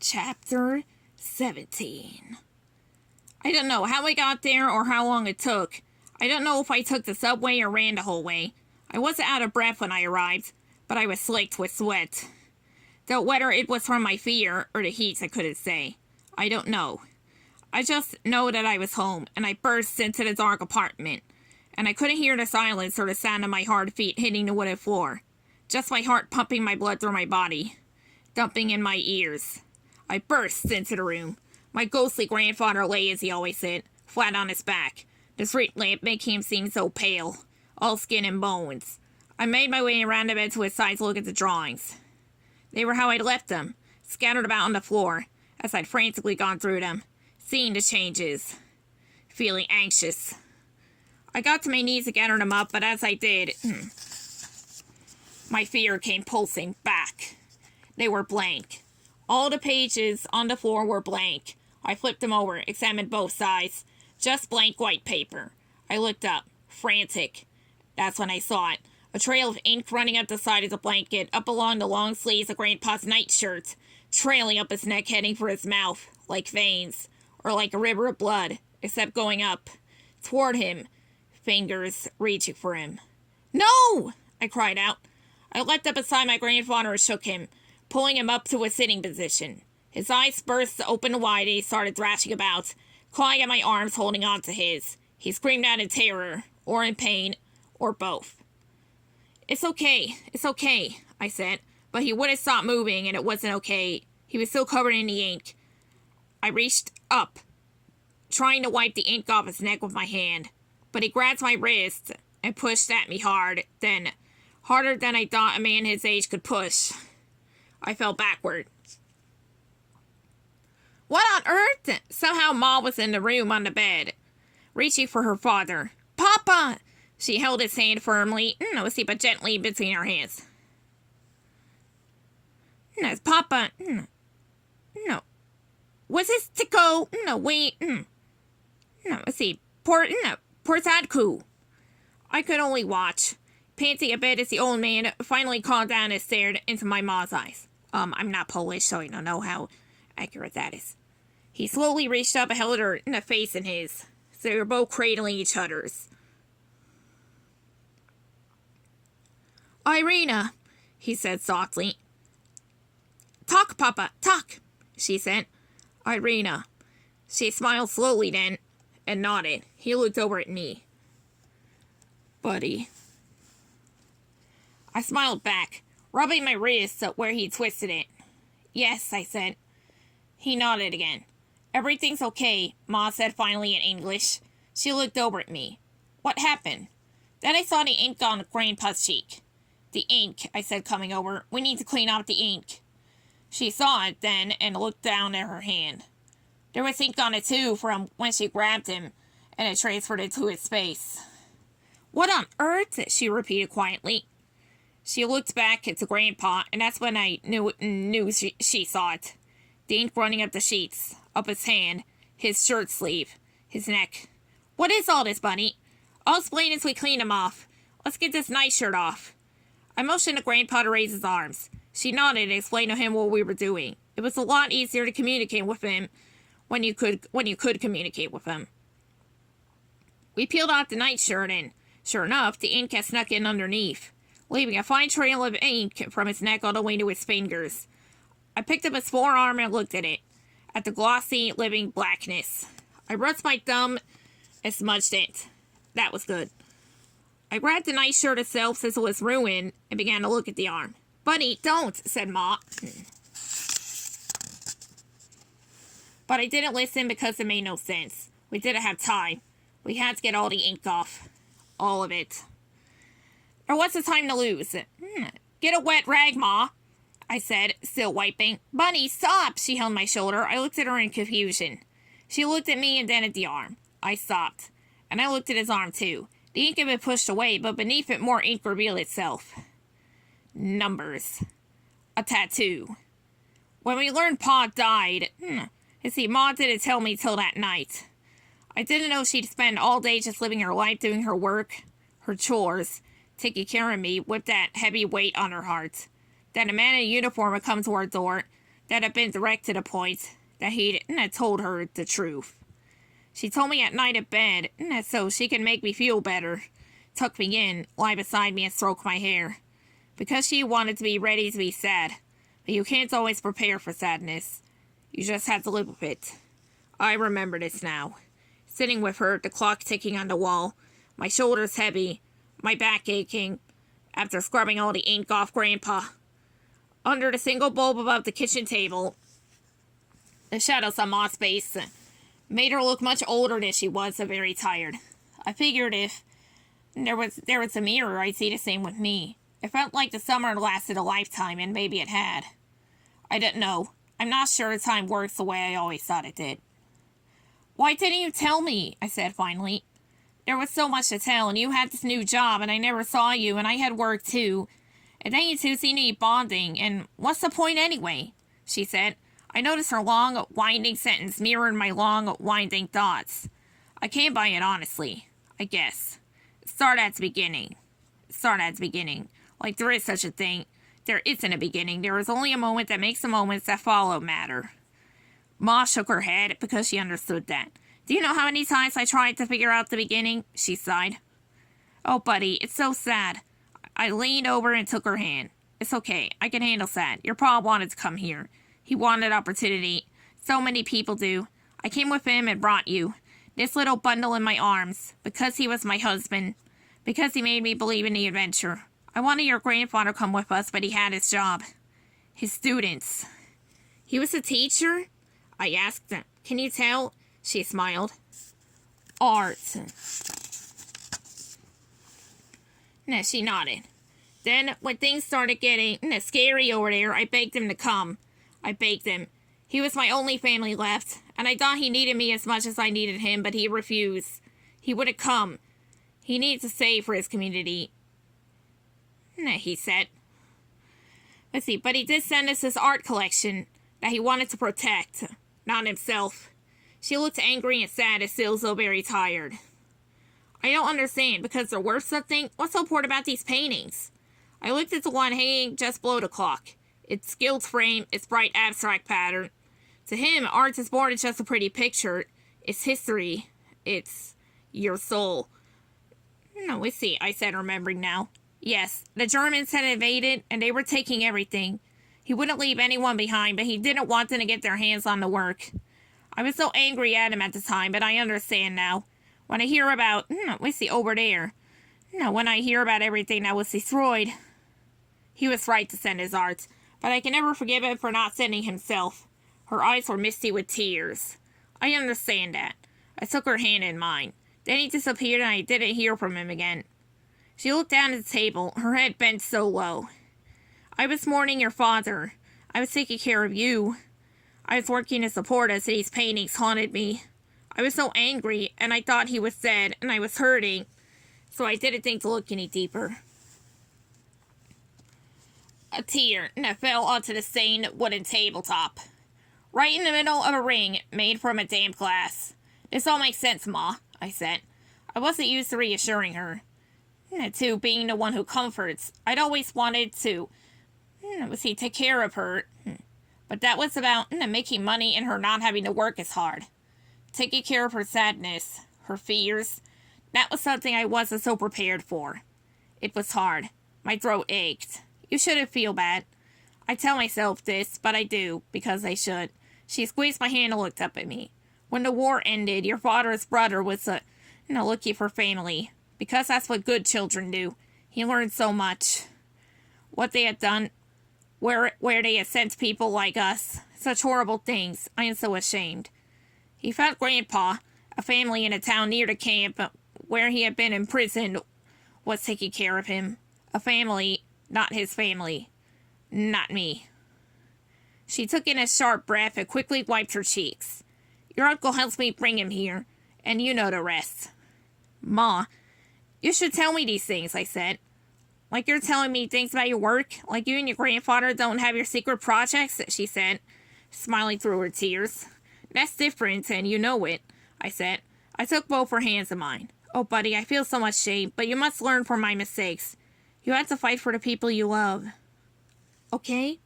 Chapter 17. I don't know how I got there or how long it took. I don't know if I took the subway or ran the whole way. I wasn't out of breath when I arrived, but I was slicked with sweat. Though whether it was from my fear or the heat, I couldn't say. I don't know. I just know that I was home, and I burst into the dark apartment, and I couldn't hear the silence or the sound of my hard feet hitting the wooden floor. Just my heart pumping my blood through my body, dumping in my ears. I burst into the room. My ghostly grandfather lay, as he always said, flat on his back. The street lamp making him seem so pale, all skin and bones. I made my way around the bed to his side to look at the drawings. They were how I'd left them, scattered about on the floor, as I'd frantically gone through them, seeing the changes, feeling anxious. I got to my knees to gather them up, but as I did, my fear came pulsing back. They were blank. All the pages on the floor were blank. I flipped them over, examined both sides. Just blank white paper. I looked up, frantic. That's when I saw it. A trail of ink running up the side of the blanket, up along the long sleeves of Grandpa's nightshirt, trailing up his neck, heading for his mouth, like veins, or like a river of blood, except going up, toward him, fingers reaching for him. "No!" I cried out. I leapt up beside my grandfather and shook him, pulling him up to a sitting position. His eyes burst open wide and he started thrashing about, clawing at my arms, holding on to his. He screamed out in terror, or in pain, or both. It's okay, I said, but he wouldn't stop moving, and it wasn't okay. He was still covered in the ink. I reached up, trying to wipe the ink off his neck with my hand, but he grabbed my wrist and pushed at me hard, then, harder than I thought a man his age could push. I fell backward. What on earth? Somehow Ma was in the room on the bed, reaching for her father. "Papa!" She held his hand firmly, but gently between her hands. "No, Papa, no. Was this Tico? No, wait, no, Portadku." I could only watch, panting a bit as the old man finally calmed down and stared into my ma's eyes. I'm not Polish, so I don't know how accurate that is. He slowly reached up and held her face in his, so they were both cradling each other's. "Irina," he said softly. "Talk, Papa, talk," she said. "Irina." She smiled slowly then, and nodded. He looked over at me. "Buddy." I smiled back, rubbing my wrist where he twisted it. "Yes," I said. He nodded again. "Everything's okay," Ma said finally in English. She looked over at me. "What happened?" Then I saw the ink on Grandpa's cheek. "The ink," I said, coming over. "We need to clean off the ink." She saw it then and looked down at her hand. There was ink on it too from when she grabbed him and had transferred it to his face. "What on earth?" she repeated quietly. She looked back to Grandpa, and that's when I knew she saw it. The ink running up the sheets, up his hand, his shirt sleeve, his neck. "What is all this, Bunny?" "I'll explain as we clean him off. Let's get this nightshirt off." I motioned to Grandpa to raise his arms. She nodded and explained to him what we were doing. It was a lot easier to communicate with him when you could communicate with him. We peeled off the nightshirt and, sure enough, the ink had snuck in underneath, leaving a fine trail of ink from his neck all the way to his fingers. I picked up his forearm and looked at it, at the glossy, living blackness. I rubbed my thumb and smudged it. That was good. I grabbed the nightshirt itself since it was ruined and began to look at the arm. "Bunny, don't," said Ma. But I didn't listen because it made no sense. We didn't have time. We had to get all the ink off. All of it. There wasn't time to lose. "Get a wet rag, Ma," I said, still wiping. "Bunny, stop!" She held my shoulder. I looked at her in confusion. She looked at me and then at the arm. I stopped. And I looked at his arm too. The ink had been pushed away, but beneath it more ink revealed itself. Numbers. A tattoo. When we learned Pa died, you see, Ma didn't tell me till that night. I didn't know she'd spend all day just living her life doing her work, her chores, taking care of me with that heavy weight on her heart. That a man in a uniform would come to our door, that had been direct to the point, that he'd told her the truth. She told me at night at bed, so she could make me feel better, tuck me in, lie beside me and stroke my hair, because she wanted to be ready to be sad. But you can't always prepare for sadness. You just have to live with it. I remember this now. Sitting with her, the clock ticking on the wall, my shoulders heavy, my back aching, after scrubbing all the ink off Grandpa. Under the single bulb above the kitchen table, the shadows on Ma's face made her look much older than she was and very tired. I figured if there was a mirror, I'd see the same with me. It felt like the summer lasted a lifetime, and maybe it had. I didn't know. I'm not sure time works the way I always thought it did. Why didn't you tell me? I said finally. There was so much to tell, and you had this new job, and I never saw you, and I had work too. And then you two seem to be bonding, and what's the point anyway? She said. I noticed her long, winding sentence mirrored my long, winding thoughts. I came by it honestly, I guess. Start at the beginning. Like there is such a thing. There isn't a beginning. There is only a moment that makes the moments that follow matter. Ma shook her head because she understood that. Do you know how many times I tried to figure out the beginning? She sighed. Oh, buddy, it's so sad. I leaned over and took her hand. It's okay. I can handle sad. Your pa wanted to come here. He wanted opportunity. So many people do. I came with him and brought you. This little bundle in my arms. Because he was my husband. Because he made me believe in the adventure. I wanted your grandfather to come with us, but he had his job. His students. He was a teacher? I asked him. Can you tell? She smiled. Art. She nodded. Then, when things started getting scary over there, I begged him to come. I begged him. He was my only family left, and I thought he needed me as much as I needed him, but he refused. He wouldn't come. He needed to save for his community. He said. Let's see, but he did send us his art collection that he wanted to protect, not himself. She looked angry and sad and still so very tired. I don't understand, because they're worth something? What's so important about these paintings? I looked at the one hanging just below the clock. Its gilt frame, its bright abstract pattern. To him, art is more than just a pretty picture. It's history. It's your soul. No, let's see, I said, remembering now. Yes, the Germans had invaded, and they were taking everything. He wouldn't leave anyone behind, but he didn't want them to get their hands on the work. I was so angry at him at the time, but I understand now. When I hear about, let's see, over there. When I hear about everything that was destroyed. He was right to send his art, but I can never forgive him for not sending himself. Her eyes were misty with tears. I understand that. I took her hand in mine. Then he disappeared and I didn't hear from him again. She looked down at the table, her head bent so low. I was mourning your father. I was taking care of you. I was working to support us, and these paintings haunted me. I was so angry, and I thought he was dead, and I was hurting, so I didn't think to look any deeper. A tear fell onto the stained wooden tabletop, right in the middle of a ring made from a damp glass. This all makes sense, Ma, I said. I wasn't used to reassuring her. To being the one who comforts. I'd always wanted to, take care of her. But that was about making money and her not having to work as hard. Taking care of her sadness, her fears. That was something I wasn't so prepared for. It was hard. My throat ached. You shouldn't feel bad. I tell myself this, but I do, because I should. She squeezed my hand and looked up at me. When the war ended, your father's brother was looking for family. Because that's what good children do. He learned so much. What they had done, where they had sent people like us. Such horrible things. I am so ashamed. He found Grandpa. A family in a town near the camp where he had been imprisoned was taking care of him. A family, not his family. Not me. She took in a sharp breath and quickly wiped her cheeks. Your uncle helps me bring him here, and you know the rest. Ma, you should tell me these things, I said. Like you're telling me things about your work? Like you and your grandfather don't have your secret projects? She said, smiling through her tears. That's different, and you know it, I said. I took both her hands in mine. Oh, buddy, I feel so much shame, but you must learn from my mistakes. You have to fight for the people you love. Okay?